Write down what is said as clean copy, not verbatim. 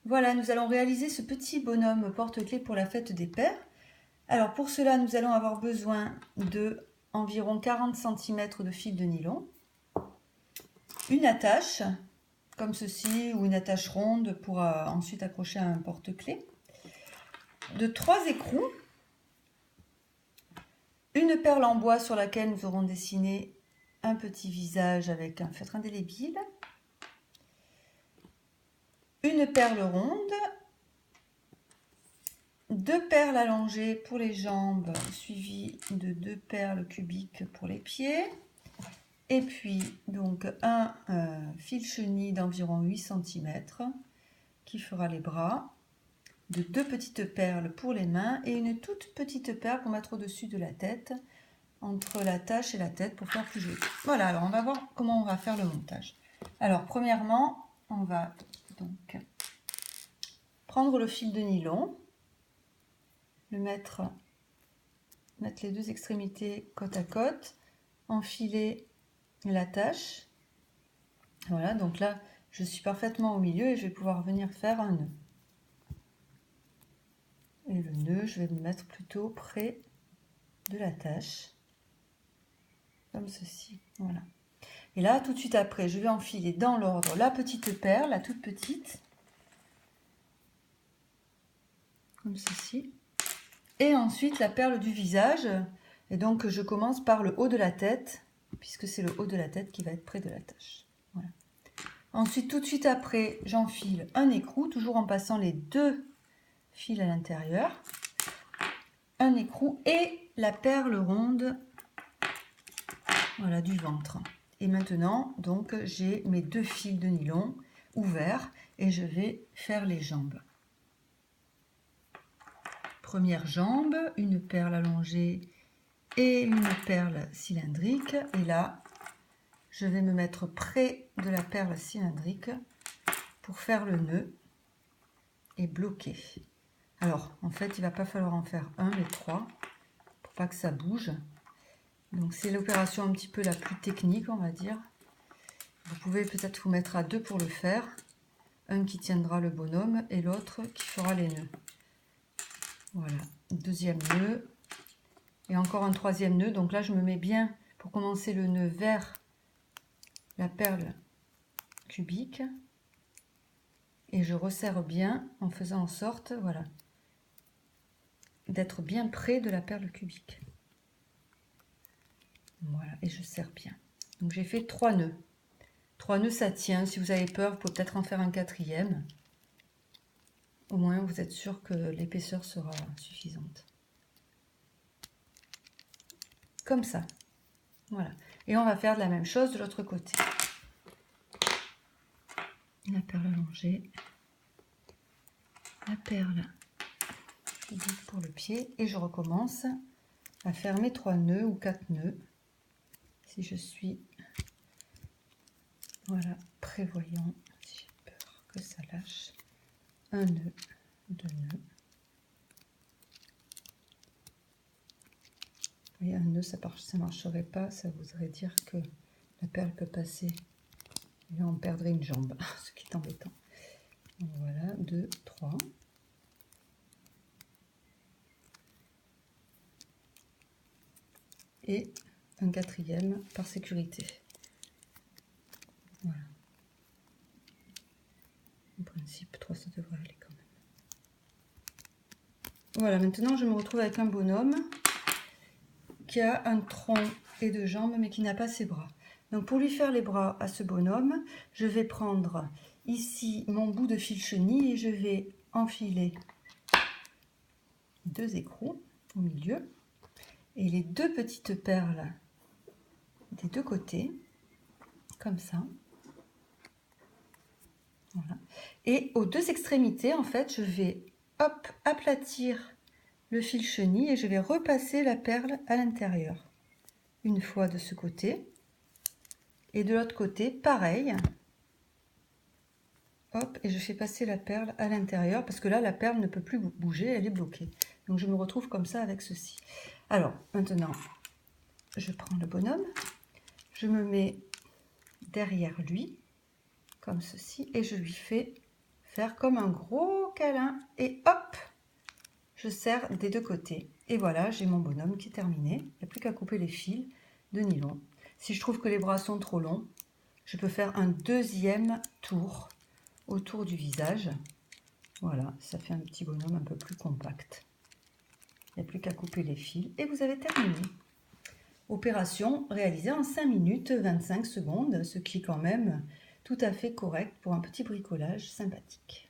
Voilà, nous allons réaliser ce petit bonhomme porte-clés pour la fête des pères. Alors pour cela, nous allons avoir besoin de environ 40 cm de fil de nylon, une attache, comme ceci, ou une attache ronde pour ensuite accrocher un porte-clés, de 3 écrous, une perle en bois sur laquelle nous aurons dessiné un petit visage avec un feutre indélébile, une perle ronde, 2 perles allongées pour les jambes, suivies de 2 perles cubiques pour les pieds. Et puis, donc, un fil chenille d'environ 8 cm qui fera les bras, de 2 petites perles pour les mains et une toute petite perle pour mettre au-dessus de la tête, entre la tache et la tête pour faire plus joli. Voilà, alors on va voir comment on va faire le montage. Alors, premièrement, on va donc prendre le fil de nylon, le mettre les 2 extrémités côte à côte, enfiler l'attache. Voilà, donc là, je suis parfaitement au milieu et je vais pouvoir venir faire un nœud. Et le nœud, je vais me mettre plutôt près de l'attache, comme ceci. Voilà. Et là, tout de suite après, je vais enfiler dans l'ordre la petite perle, la toute petite, comme ceci. Et ensuite, la perle du visage. Et donc, je commence par le haut de la tête, puisque c'est le haut de la tête qui va être près de l'attache. Voilà. Ensuite, tout de suite après, j'enfile un écrou, toujours en passant les 2 fils à l'intérieur. Un écrou et la perle ronde, voilà, du ventre. Et maintenant, donc, j'ai mes 2 fils de nylon ouverts et je vais faire les jambes. Première jambe, une perle allongée et une perle cylindrique. Et là, je vais me mettre près de la perle cylindrique pour faire le nœud et bloquer. Alors, en fait, il ne va pas falloir en faire 1 mais 3 pour pas que ça bouge. Donc, c'est l'opération un petit peu la plus technique, on va dire. Vous pouvez peut-être vous mettre à 2 pour le faire. Un qui tiendra le bonhomme et l'autre qui fera les nœuds. Voilà, deuxième nœud. Et encore un troisième nœud. Donc là, je me mets bien pour commencer le nœud vers la perle cubique. Et je resserre bien en faisant en sorte, voilà, d'être bien près de la perle cubique. Voilà, et je serre bien. Donc j'ai fait 3 nœuds. 3 nœuds, ça tient. Si vous avez peur, vous pouvez peut-être en faire un 4e. Au moins, vous êtes sûr que l'épaisseur sera suffisante. Comme ça. Voilà. Et on va faire la même chose de l'autre côté. La perle allongée. La perle pour le pied. Et je recommence à faire mes 3 nœuds ou 4 nœuds. Si je suis, voilà, prévoyant, si j'ai peur que ça lâche. Un nœud, 2 nœuds. Et un nœud, ça ne marcherait pas, ça voudrait dire que la perle peut passer. Et là, on perdrait une jambe, ce qui est embêtant. Donc voilà, 2, 3. Et un 4e par sécurité. Voilà. En principe, 3, ça devrait aller quand même. Voilà, maintenant, je me retrouve avec un bonhomme qui a un tronc et 2 jambes, mais qui n'a pas ses bras. Donc pour lui faire les bras à ce bonhomme, je vais prendre ici mon bout de fil chenille et je vais enfiler 2 écrous au milieu et les 2 petites perles des 2 côtés, comme ça. Voilà. Et aux 2 extrémités, en fait, je vais hop, aplatir le fil chenille et je vais repasser la perle à l'intérieur. Une fois de ce côté. Et de l'autre côté, pareil. Hop, et je fais passer la perle à l'intérieur parce que là, la perle ne peut plus bouger, elle est bloquée. Donc, je me retrouve comme ça avec ceci. Alors, maintenant, je prends le bonhomme, je me mets derrière lui, comme ceci, et je lui fais faire comme un gros câlin et hop, je serre des deux côtés. Et voilà, j'ai mon bonhomme qui est terminé. Il n'y a plus qu'à couper les fils de nylon. Si je trouve que les bras sont trop longs, je peux faire un deuxième tour autour du visage. Voilà, ça fait un petit bonhomme un peu plus compact. Il n'y a plus qu'à couper les fils et vous avez terminé. Opération réalisée en 5 minutes 25 secondes, ce qui est quand même tout à fait correct pour un petit bricolage sympathique.